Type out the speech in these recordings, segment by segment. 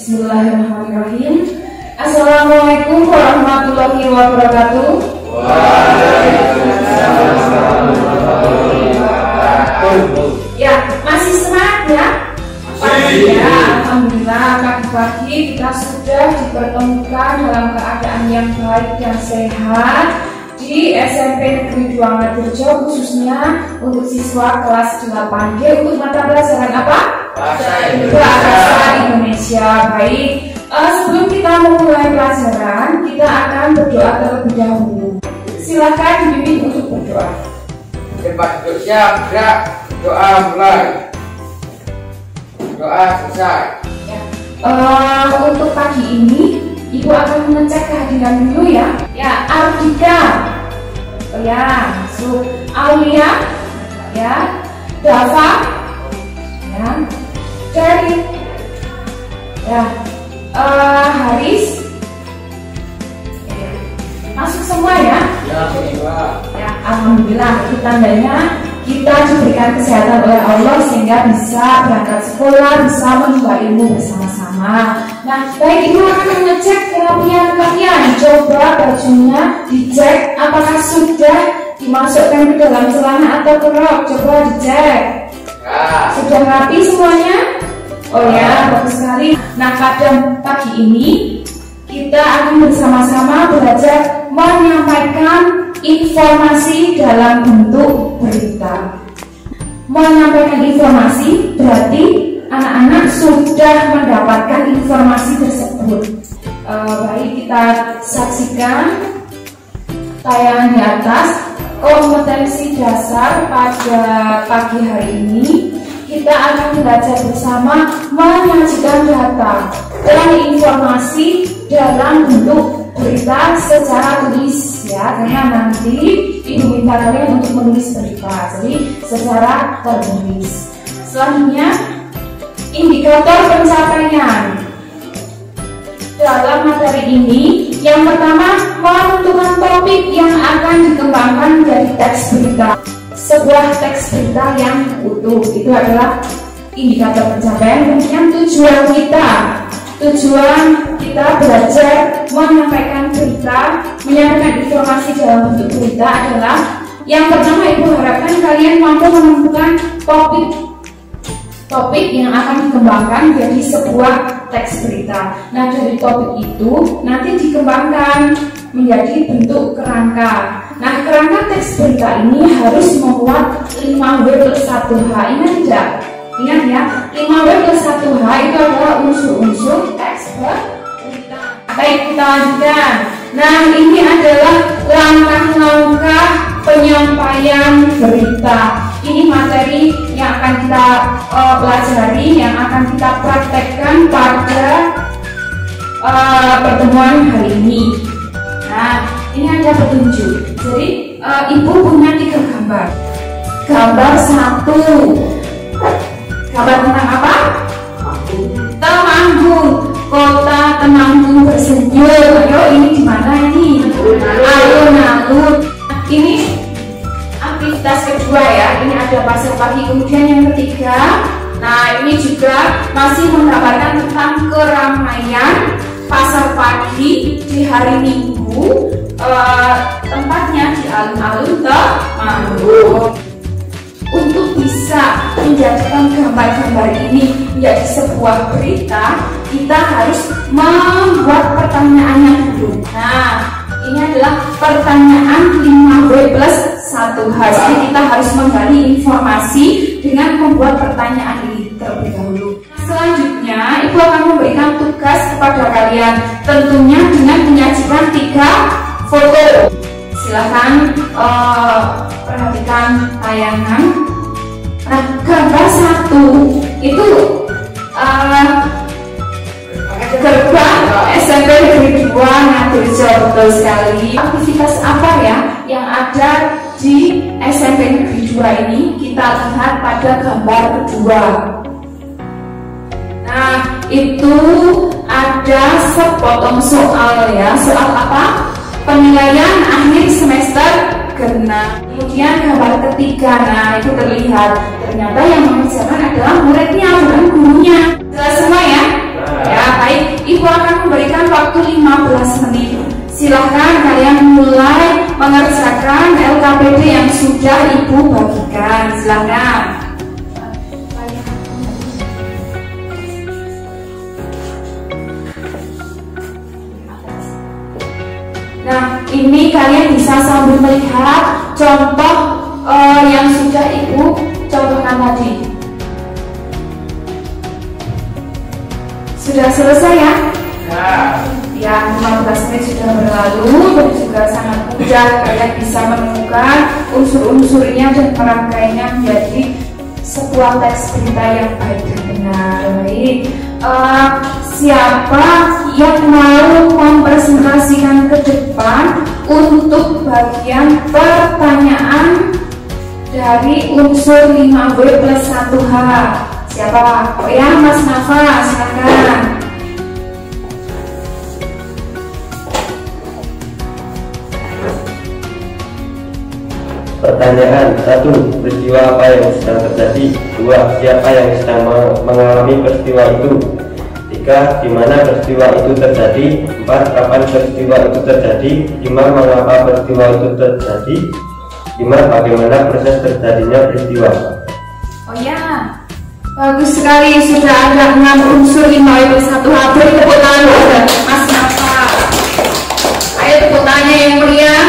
Bismillahirrahmanirrahim. Assalamualaikum warahmatullahi wabarakatuh. Waalaikumsalam warahmatullahi wabarakatuh. Ya, masih semangat ya? Ya, alhamdulillah pagi-pagi kita sudah dipertemukan dalam keadaan yang baik dan sehat di SMP Negeri 2 Ngadirjo, khususnya untuk siswa kelas 8D untuk mata pelajaran apa? Bahasa Indonesia. Baik, sebelum kita memulai pelajaran, kita akan berdoa terlebih dahulu. Silakan dibimbing untuk berdoa. Cepat duduk, siap, gerak, doa mulai. Doa selesai. Ya. Untuk pagi ini, Ibu akan mengecek kehadiran dulu ya. Ya, Ardika. Oh ya, masuk. Aulia. Ya. Dava. Ya. Dari. Ya. Haris. Ya. Masuk semua ya. Ya, semua. Ya, alhamdulillah itu tandanya kita diberikan kesehatan oleh Allah sehingga bisa berangkat sekolah, bisa menimba ilmu bersama-sama. Nah, baik, Ibu akan mengecek kerapian kalian. Coba bajunya dicek apakah sudah dimasukkan ke dalam celana atau kerok. Coba dicek. Ya. Sudah rapi semuanya? Oh ya, bagus sekali. Nah, pada pagi ini kita akan bersama-sama belajar menyampaikan informasi dalam bentuk berita. Menyampaikan informasi berarti anak-anak sudah mendapatkan informasi tersebut. Baik, kita saksikan tayangan di atas. Kompetensi dasar pada pagi hari ini kita akan belajar bersama menyajikan data dan informasi dalam bentuk berita secara tulis ya, karena nanti Ibu minta kalian untuk menulis berita, jadi secara tertulis. Selanjutnya, indikator pencapaian dalam materi ini. Yang pertama, menentukan topik yang akan dikembangkan menjadi teks berita. Sebuah teks berita yang utuh itu adalah indikator pencapaian. Kemudian tujuan kita belajar menyampaikan berita, menyampaikan informasi dalam bentuk berita adalah yang pertama, Ibu harapkan kalian mampu menentukan topik yang akan dikembangkan menjadi sebuah teks berita. Nah, dari topik itu nanti dikembangkan menjadi bentuk kerangka. Nah, kerangka teks berita ini harus memuat 5W+1H. Ingat tidak? Ingat ya, 5W+1H itu adalah unsur-unsur teks berita. Baik, kita lanjutkan. Nah, ini adalah langkah-langkah penyampaian berita. Ini materi yang akan kita pelajari, yang akan kita praktekkan pada pertemuan hari ini. Nah, ini ada petunjuk. Jadi, Ibu punya 3 gambar. Gambar 1. Gambar tentang apa? Temanggung. Kota Temanggung bersenyum. Ayo, ini di mana ini? Alun-alun. Ini aktivitas kedua ya. Ini ada pasar pagi. Kemudian yang ketiga, nah ini juga masih menggambarkan tentang keramaian pasar pagi di hari Minggu. Tempatnya di alun-alun Temanggung. Untuk bisa menjadikan gambar-gambar ini menjadi sebuah berita, kita harus membuat pertanyaannya dulu. Nah, ini adalah pertanyaan 5W+1H. Jadi kita harus menggali informasi dengan membuat pertanyaan ini terlebih dahulu. Selanjutnya, Ibu akan memberikan tugas kepada kalian, tentunya dengan menyajikan 3 foto. Silahkan perhatikan tayangan. Nah, gambar 1 itu gerbang SMP Negeri 2 Ngadirjo, betul sekali. Aktivitas apa ya yang ada di SMP Negeri 2 ini? Kita lihat pada gambar kedua. Nah, itu ada sepotong soal ya. Soal apa? Penilaian akhir semester genap. Kemudian gambar ketiga, nah itu terlihat ternyata yang mengerjakan adalah muridnya, bukan gurunya. Jelas semua ya? Ya, baik. materi yang sudah Ibu bagikan. Silakan. Nah, ini kalian bisa sambil melihat contoh yang sudah Ibu contohkan tadi. Sudah selesai ya? Ya, 15 menit sudah berlalu dan juga sangat mudah. Kalian bisa menemukan unsur-unsurnya dan merangkainya menjadi sebuah teks berita yang baik dan benar. Baik. Siapa yang mau mempresentasikan ke depan untuk bagian pertanyaan dari unsur 5W plus 1H? Siapa? Oh ya, Mas Nafa, silakan. Pertanyaan 1. Peristiwa apa yang sedang terjadi? 2. Siapa yang sedang mengalami peristiwa itu? 3. Di mana peristiwa itu terjadi? 4. Kapan peristiwa itu terjadi? 5. Mengapa peristiwa itu terjadi? 5. Bagaimana proses terjadinya peristiwa? Oh ya, bagus sekali. Sudah ada 6 unsur 5W plus 1H. Beri tepuk tangan Mas Nafa. Ayo tepuk tangannya yang meriah.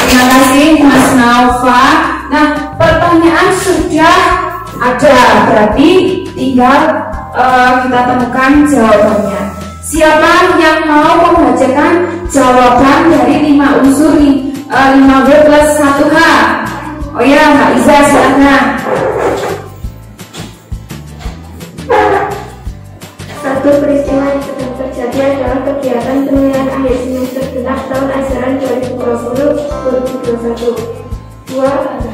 Terima kasih Mas Nafa. Nah, pertanyaan sudah ada, berarti tinggal kita temukan jawabannya. Siapa yang mau membacakan jawaban dari 5 unsur 5W plus 1H? Oh ya, Mbak Iza, silakan. Satu, peristiwa yang sedang terjadi adalah kegiatan penilaian akhir semester genap tahun ajaran 2020-2021. 2.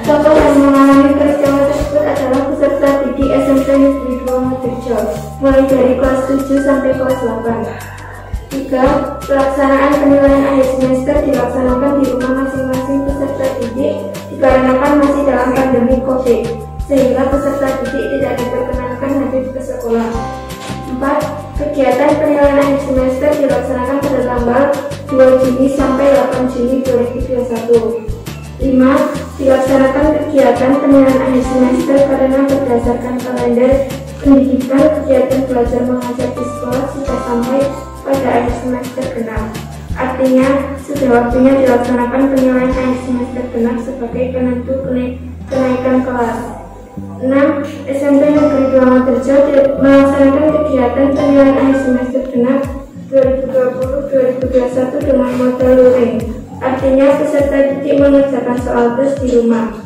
Tokoh yang mengalami peristiwa tersebut adalah peserta didik SMP Negeri 2 Madirjo, mulai dari kelas 7 sampai kelas 8. 3. Pelaksanaan penilaian akhir semester dilaksanakan di rumah masing-masing peserta didik dikarenakan masih dalam pandemi COVID, sehingga peserta didik tidak diperkenankan hadir ke sekolah. 4. Kegiatan penilaian akhir semester dilaksanakan pada tanggal 2 Juni sampai 8 Juni 2021. 5. Dilaksanakan kegiatan penilaian akhir semester karena berdasarkan kalender pendidikan kegiatan belajar mengajar di sekolah sudah sampai pada akhir semester genap. Artinya, sudah waktunya dilaksanakan penilaian akhir semester genap sebagai penentu kenaikan kelas. 6. SMP Negeri 2 Madirjo melaksanakan kegiatan penilaian akhir semester genap 2020-2021 dengan model luring. Artinya peserta didik mengerjakan soal tes di rumah.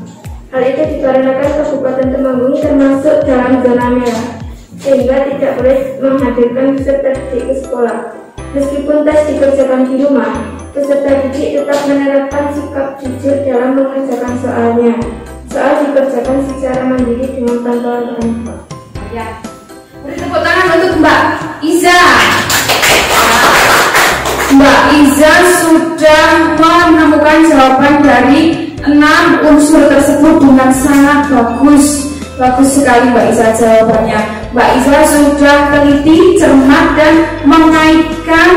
Hal itu dikarenakan Kabupaten Temanggung termasuk dalam zona merah, sehingga tidak boleh menghadirkan peserta didik ke sekolah. Meskipun tes dikerjakan di rumah, peserta didik tetap menerapkan sikap jujur dalam mengerjakan soalnya. Soal dikerjakan secara mandiri dengan bantuan orang tua. Ya, beri tepuk tangan untuk Mbak Iza. Mbak Iza sudah menemukan jawaban dari 6 unsur tersebut dengan sangat bagus. Bagus sekali Mbak Iza jawabannya. Mbak Iza sudah teliti, cermat dan mengaitkan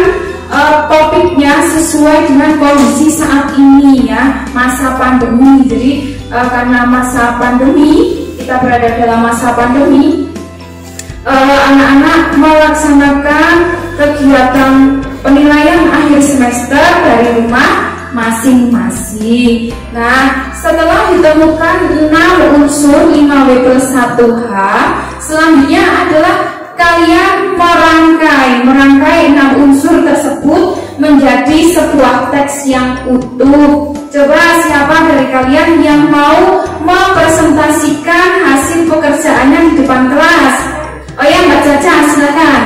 topiknya sesuai dengan kondisi saat ini ya, masa pandemi. Jadi karena masa pandemi, kita berada dalam masa pandemi, anak-anak melaksanakan kegiatan penilaian akhir semester dari rumah masing-masing. Nah, setelah ditemukan 6 unsur 5W plus 1H, selanjutnya adalah kalian merangkai 6 unsur tersebut menjadi sebuah teks yang utuh. Coba siapa dari kalian yang mau mempresentasikan hasil pekerjaannya di depan kelas? Oh ya, Mbak Caca, silakan.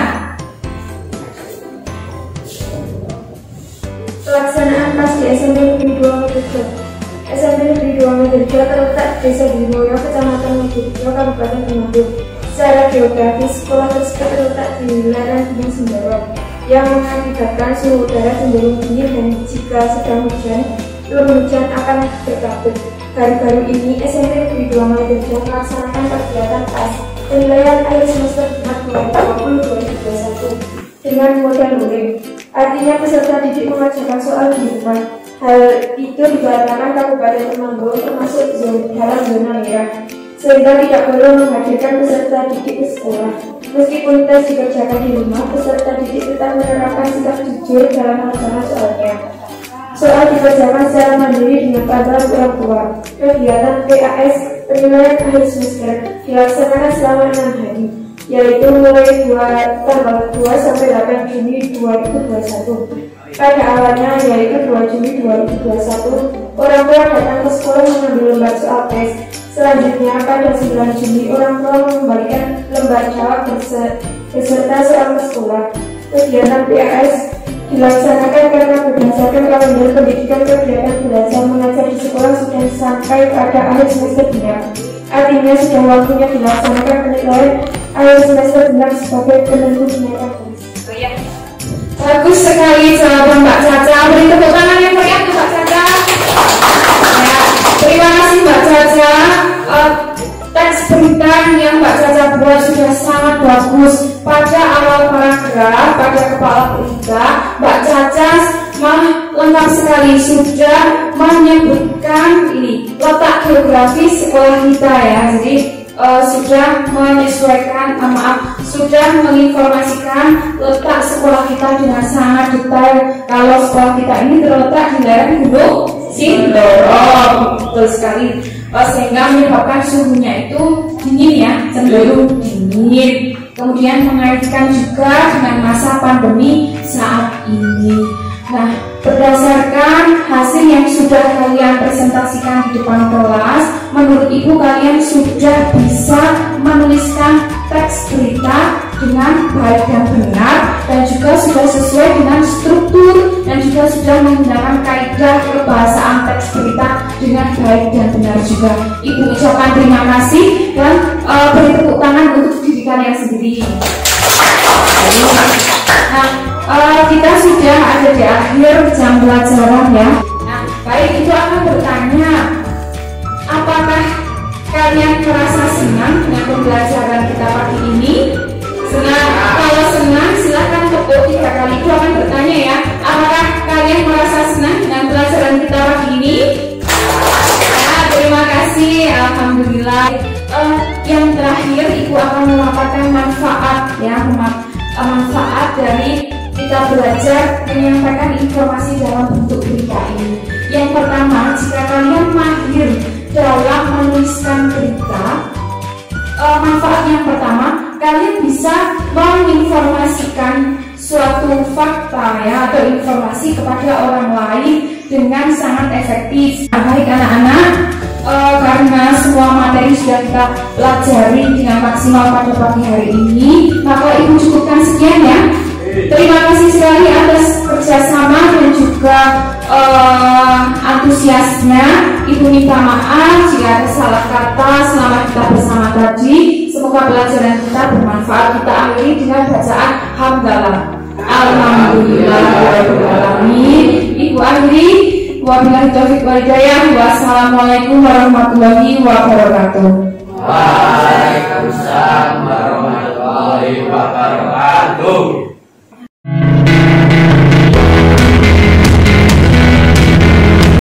Pelaksanaan PAS di SMP Negeri 2 Madirjo. SMP Negeri 2 Madirjo terletak di Desa Bimoyo, Kecamatan Madirjo, Kabupaten Temanggung. Secara geografis, sekolah tersebut terletak di lereng Gunung Sindoro yang mengakibatkan suhu udara cenderung dingin dan jika sedang hujan, turun hujan akan berkabut. Baru-baru ini SMP Negeri 2 Madirjo melaksanakan kegiatan PAS penilaian akhir semester 2020-2021 dengan model luring. Artinya peserta didik mengerjakan soal di rumah. Hal itu dikarenakan Kabupaten Temanggung termasuk dalam zona merah, sehingga tidak perlu menghadirkan peserta didik ke sekolah. Meskipun tes dikerjakan di rumah, peserta didik tetap menerapkan sikap jujur dalam melaksanakan soalnya. Soal dikerjakan secara mandiri dengan bantuan orang tua. Kegiatan PAS penilaian akhir semester dilaksanakan selama 6 hari, yaitu mulai tanggal 2 sampai 8 Juni 2021. Pada awalnya, yaitu 2 Juni 2021, orang tua datang ke sekolah mengambil lembar soal tes. Selanjutnya, pada 9 Juni, orang tua mengembalikan lembar jawab beserta soal ke sekolah. Kegiatan PAS dilaksanakan karena berdasarkan kalender pendidikan kegiatan belajar mengajar di sekolah sudah sampai pada akhir semester genap. Artinya sudah waktunya dilaksanakan penilaian akhir semester genap sebagai penentu kenaikan kelas. Bagus sekali jawaban Mbak Caca. Beri tepuk tangan yang meriah untuk Mbak Caca. Ya, terima kasih Mbak Caca. Teks berita yang Mbak Caca buat sudah sangat bagus. Pada awal paragraf, pada kepala berita, Mbak Caca lengkap sekali sudah menyebutkan ini letak geografis sekolah kita ya. Jadi sudah menyesuaikan, sudah menginformasikan letak sekolah kita dengan sangat detail. Kalau sekolah kita ini terletak di lereng Gunung Sindoro, betul sekali, sehingga menyebabkan suhunya itu dingin ya, cenderung dingin. Kemudian mengaitkan juga dengan masa pandemi saat ini. Nah, berdasarkan hasil yang sudah kalian presentasikan di depan kelas, menurut Ibu kalian sudah bisa menuliskan teks berita dengan baik dan benar, dan juga sudah sesuai dengan struktur, dan juga sudah menggunakan kaidah kebahasaan teks berita dengan baik dan benar juga. Ibu ucapkan terima kasih dan beri tepuk tangan untuk diri kalian sendiri. Nah, kita sudah ada di akhir jam pelajaran ya. Nah, baik, Ibu akan bertanya, apakah kalian merasa senang dengan pembelajaran kita pagi ini? Senang? Kalau senang, silahkan tepuk 3 kali. Ibu akan bertanya ya, apakah kalian merasa senang dengan pelajaran kita pagi ini? Nah, terima kasih, alhamdulillah. Yang terakhir, Ibu akan memaparkan manfaat ya, manfaat dari kita belajar menyampaikan informasi dalam bentuk berita ini. Yang pertama, jika kalian mahir dalam menuliskan berita, manfaat yang pertama, kalian bisa menginformasikan suatu fakta ya, atau informasi kepada orang lain dengan sangat efektif. Baik anak-anak, karena semua materi sudah kita pelajari dengan maksimal pada pagi hari ini, maka Ibu cukupkan sekian ya. Terima kasih sekali atas kerjasama dan juga antusiasnya. Ibu minta maaf jika ada salah kata selama kita bersama tadi. Semoga pelajaran kita bermanfaat. Kita akhiri dengan bacaan hamdalah. Alhamdulillahirobbilalamin. Ibu akhiri. Wabillahi taufiq wal hidayah. Wassalamualaikum warahmatullahi wabarakatuh. Waalaikumsalam warahmatullahi wabarakatuh.